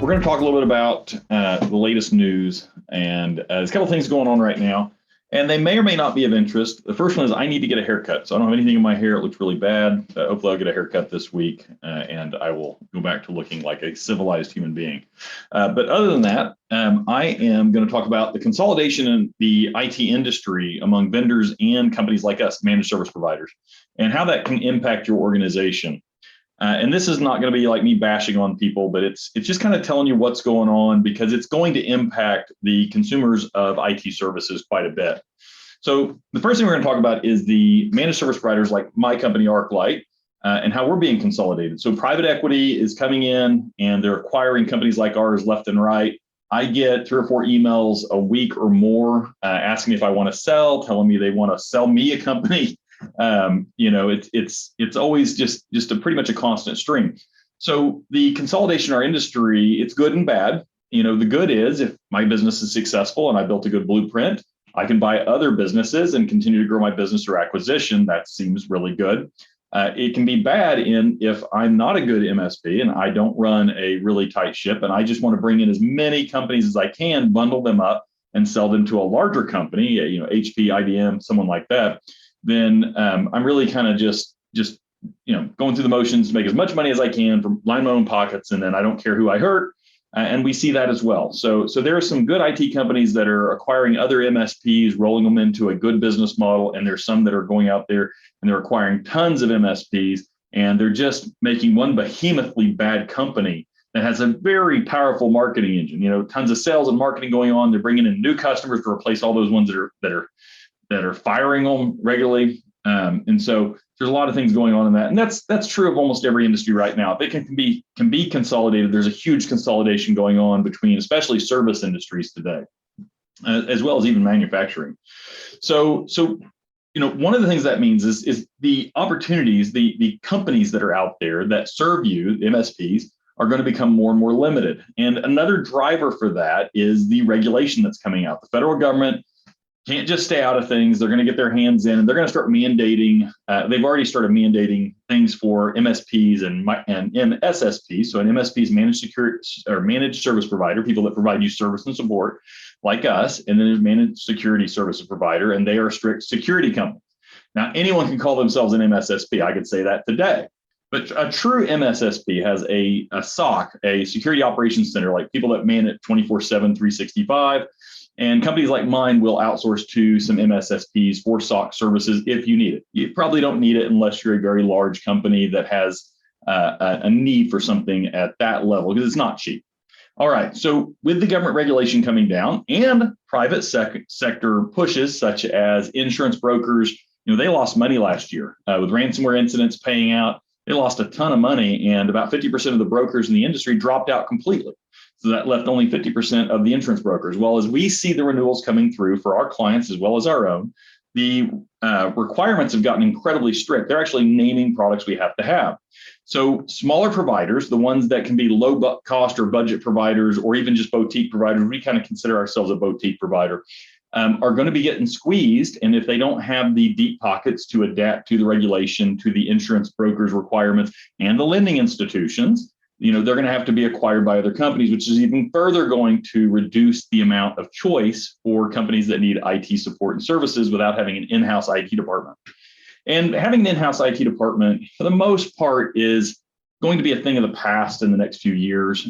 we're going to talk a little bit about the latest news, and there's a couple things going on right now, and they may or may not be of interest. The first one is I need to get a haircut. So I don't have anything in my hair. It looks really bad. Hopefully I'll get a haircut this week, and I will go back to looking like a civilized human being. But other than that, I am going to talk about the consolidation in the IT industry among vendors and companies like us, managed service providers, and how that can impact your organization. And this is not going to be like me bashing on people, but it's just kind of telling you what's going on, because it's going to impact the consumers of IT services quite a bit. So the first thing we're going to talk about is the managed service providers like my company, Arclight, and how we're being consolidated. So private equity is coming in and they're acquiring companies like ours left and right. I get 3 or 4 emails a week or more asking me if I want to sell, telling me they want to sell me a company. It's always just a pretty much a constant stream. So the consolidation in our industry, it's good and bad. The good is if my business is successful and I built a good blueprint, I can buy other businesses and continue to grow my business through acquisition. That seems really good. It can be bad if I'm not a good MSP and I don't run a really tight ship and I just want to bring in as many companies as I can, bundle them up and sell them to a larger company, HP, IBM, someone like that. Then I'm really kind of just going through the motions to make as much money as I can from line my own pockets, and then I don't care who I hurt. And we see that as well. So there are some good IT companies that are acquiring other MSPs, rolling them into a good business model, and there's some that are going out there and they're acquiring tons of MSPs, and they're just making one behemothly bad company that has a very powerful marketing engine. Tons of sales and marketing going on. They're bringing in new customers to replace all those ones that are firing them regularly. And so there's a lot of things going on in that. And that's true of almost every industry right now. They can be consolidated. There's a huge consolidation going on between especially service industries today, as well as even manufacturing. So one of the things that means is the opportunities, the companies that are out there that serve you, the MSPs, are going to become more and more limited. And another driver for that is the regulation that's coming out. The federal government can't just stay out of things. They're going to get their hands in, and they're going to start mandating. They've already started mandating things for MSPs and MSSPs. So an MSP is managed security or managed service provider, people that provide you service and support, like us. And then there's managed security service provider, and they are strict security companies. Now, anyone can call themselves an MSSP. I could say that today. But a true MSSP has a SOC, a security operations center, like people that man it 24/7, 365. And companies like mine will outsource to some MSSPs for SOC services if you need it. You probably don't need it unless you're a very large company that has a need for something at that level, because it's not cheap. All right, so with the government regulation coming down and private sector pushes such as insurance brokers, they lost money last year with ransomware incidents paying out. They lost a ton of money, and about 50% of the brokers in the industry dropped out completely. So that left only 50% of the insurance brokers. Well, as we see the renewals coming through for our clients as well as our own, the requirements have gotten incredibly strict. They're actually naming products we have to have. So smaller providers, the ones that can be low cost or budget providers, or even just boutique providers, we kind of consider ourselves a boutique provider, are going to be getting squeezed. And if they don't have the deep pockets to adapt to the regulation, to the insurance brokers requirements and the lending institutions, they're going to have to be acquired by other companies, which is even further going to reduce the amount of choice for companies that need IT support and services without having an in-house IT department. And having an in-house IT department, for the most part, is going to be a thing of the past in the next few years.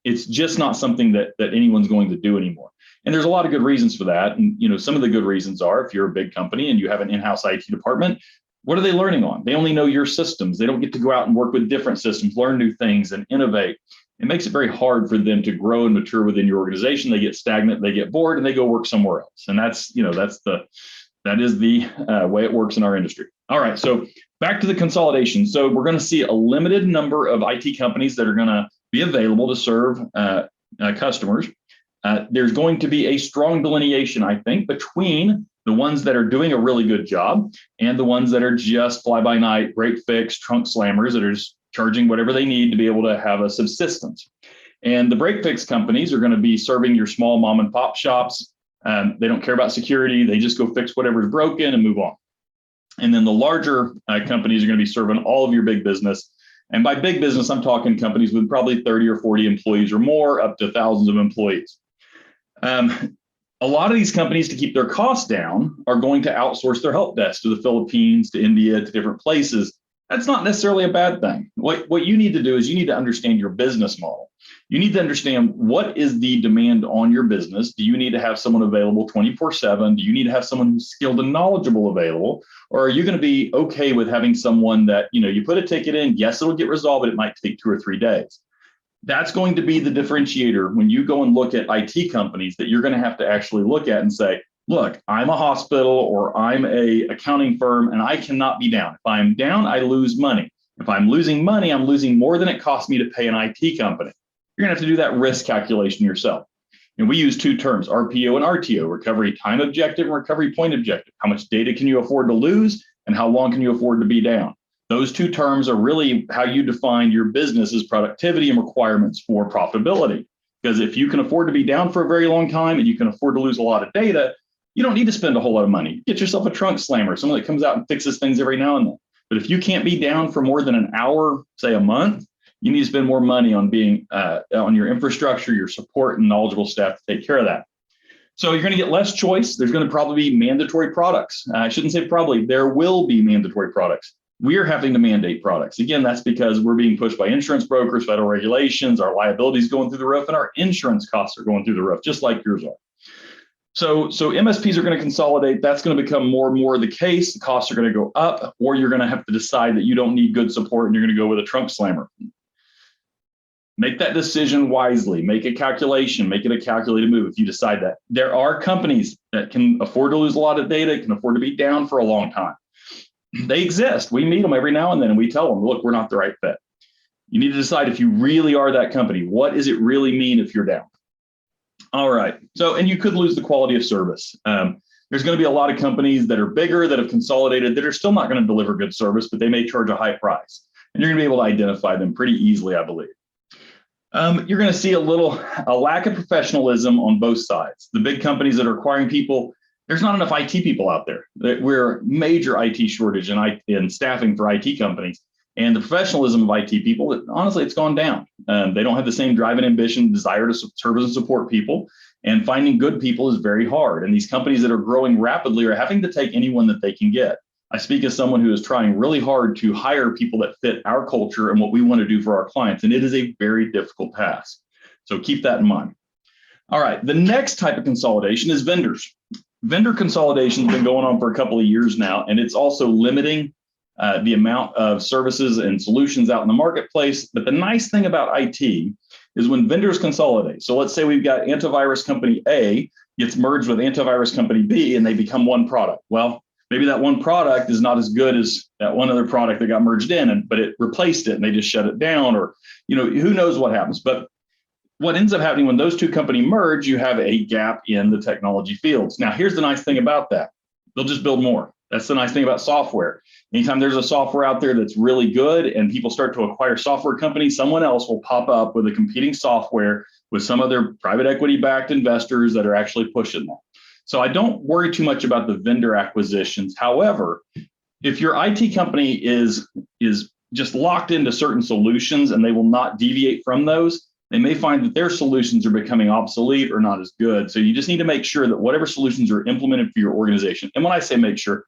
It's just not something that anyone's going to do anymore. And there's a lot of good reasons for that. And some of the good reasons are, if you're a big company and you have an in-house IT department, what are they learning on? They only know your systems. They don't get to go out and work with different systems, learn new things, and innovate. It makes it very hard for them to grow and mature within your organization. They get stagnant, they get bored, and they go work somewhere else. And that is the way it works in our industry. All right, so back to the consolidation. So we're going to see a limited number of IT companies that are going to be available to serve customers. There's going to be a strong delineation, I think, between the ones that are doing a really good job and the ones that are just fly-by-night, break fix, trunk slammers that are just charging whatever they need to be able to have a subsistence. And the break fix companies are going to be serving your small mom and pop shops. They don't care about security. They just go fix whatever's broken and move on. And then the larger companies are going to be serving all of your big business. And by big business, I'm talking companies with probably 30 or 40 employees or more, up to thousands of employees. A lot of these companies, to keep their costs down, are going to outsource their help desk to the Philippines, to India, to different places. That's not necessarily a bad thing. What you need to do is you need to understand your business model. You need to understand what is the demand on your business. Do you need to have someone available 24/7? Do you need to have someone who's skilled and knowledgeable available? Or are you going to be okay with having someone that, you put a ticket in, yes, it'll get resolved, but it might take 2 or 3 days. That's going to be the differentiator when you go and look at IT companies that you're going to have to actually look at and say, look, I'm a hospital or I'm a accounting firm and I cannot be down. If I'm down, I lose money. If I'm losing money, I'm losing more than it costs me to pay an IT company. You're going to have to do that risk calculation yourself. And we use 2 terms, RPO and RTO, recovery time objective and recovery point objective. How much data can you afford to lose and how long can you afford to be down? Those 2 terms are really how you define your business's productivity and requirements for profitability. Because if you can afford to be down for a very long time and you can afford to lose a lot of data, you don't need to spend a whole lot of money. Get yourself a trunk slammer, someone that comes out and fixes things every now and then. But if you can't be down for more than an hour, say a month, you need to spend more money on being on your infrastructure, your support, and knowledgeable staff to take care of that. So you're going to get less choice. There's going to probably be mandatory products. I shouldn't say probably, there will be mandatory products. We are having to mandate products. Again, that's because we're being pushed by insurance brokers, federal regulations, our liabilities going through the roof, and our insurance costs are going through the roof, just like yours are. So MSPs are going to consolidate. That's going to become more and more the case. The costs are going to go up, or you're going to have to decide that you don't need good support and you're going to go with a trunk slammer. Make that decision wisely. Make a calculation. Make it a calculated move if you decide that. There are companies that can afford to lose a lot of data, can afford to be down for a long time. They exist. We meet them every now and then, and we tell them, look, we're not the right fit. You need to decide if you really are that company. What does it really mean if you're down? All right. So, and you could lose the quality of service. There's going to be a lot of companies that are bigger, that have consolidated, that are still not going to deliver good service, but they may charge a high price. And you're going to be able to identify them pretty easily, I believe. You're going to see a lack of professionalism on both sides. The big companies that are acquiring people, there's not enough IT people out there. We're major IT shortage in staffing for IT companies. And the professionalism of IT people, honestly, it's gone down. They don't have the same drive and ambition, desire to service and support people. And finding good people is very hard. And these companies that are growing rapidly are having to take anyone that they can get. I speak as someone who is trying really hard to hire people that fit our culture and what we want to do for our clients. And it is a very difficult task. So keep that in mind. All right, the next type of consolidation is vendors. Vendor consolidation has been going on for a couple of years now, and it's also limiting the amount of services and solutions out in the marketplace. But the nice thing about IT is when vendors consolidate. So let's say we've got antivirus company A gets merged with antivirus company B and they become one product. Well, maybe that one product is not as good as that one other product that got merged in, but it replaced it and they just shut it down, or who knows what happens. But what ends up happening when those 2 companies merge, you have a gap in the technology fields. Now, here's the nice thing about that. They'll just build more. That's the nice thing about software. Anytime there's a software out there that's really good and people start to acquire software companies, someone else will pop up with a competing software with some other private equity-backed investors that are actually pushing them. So I don't worry too much about the vendor acquisitions. However, if your IT company is just locked into certain solutions and they will not deviate from those, they may find that their solutions are becoming obsolete or not as good. So you just need to make sure that whatever solutions are implemented for your organization. And when I say make sure,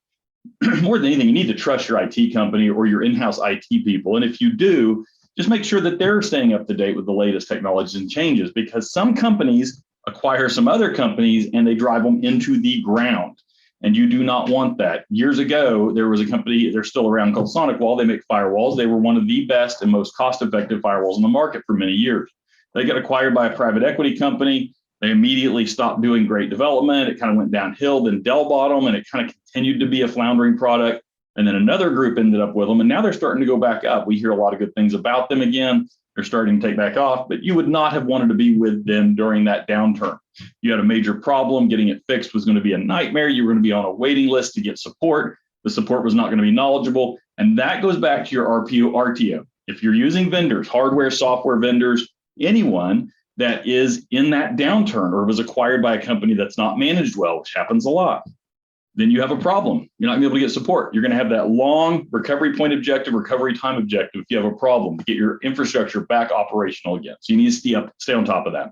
more than anything, you need to trust your IT company or your in-house IT people. And if you do, just make sure that they're staying up to date with the latest technologies and changes, because some companies acquire some other companies and they drive them into the ground. And you do not want that. Years ago, there was a company, they're still around, called SonicWall. They make firewalls. They were one of the best and most cost-effective firewalls in the market for many years. They got acquired by a private equity company. They immediately stopped doing great development. It kind of went downhill. Then Dell bought them, and it kind of continued to be a floundering product. And then another group ended up with them, and now they're starting to go back up. We hear a lot of good things about them again. They're starting to take back off, but you would not have wanted to be with them during that downturn. You had a major problem. Getting it fixed was going to be a nightmare. You were going to be on a waiting list to get support. The support was not going to be knowledgeable. And that goes back to your RPO, RTO. If you're using vendors, hardware, software vendors, anyone that is in that downturn or was acquired by a company that's not managed well, which happens a lot, then you have a problem. You're not going to be able to get support. You're going to have that long recovery point objective, recovery time objective if you have a problem to get your infrastructure back operational again. So you need to stay on top of that.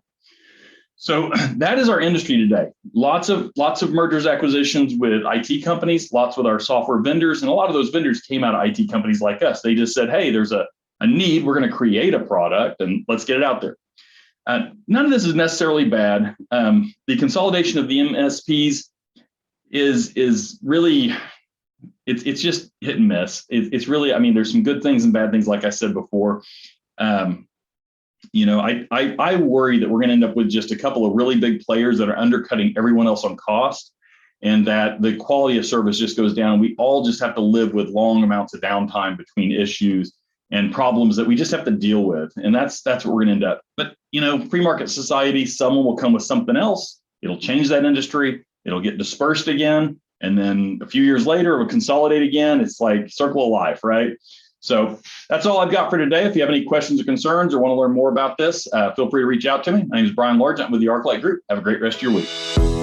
So that is our industry today. Lots of mergers, acquisitions with IT companies, lots with our software vendors, and a lot of those vendors came out of IT companies like us. They just said, hey, there's a need, we're going to create a product and let's get it out there. None of this is necessarily bad. The consolidation of the MSPs is really, it's just hit and miss. It's really, I mean, there's some good things and bad things, like I said before. You know, I worry that we're going to end up with just a couple of really big players that are undercutting everyone else on cost, and that the quality of service just goes down. We all just have to live with long amounts of downtime between issues and problems that we just have to deal with. And that's what we're going to end up. But, you know, free market society, someone will come with something else. It'll change that industry. It'll get dispersed again. And then a few years later, it will consolidate again. It's like circle of life, right? So that's all I've got for today. If you have any questions or concerns or want to learn more about this, feel free to reach out to me. My name is Brian Largent with the Arclight Group. Have a great rest of your week.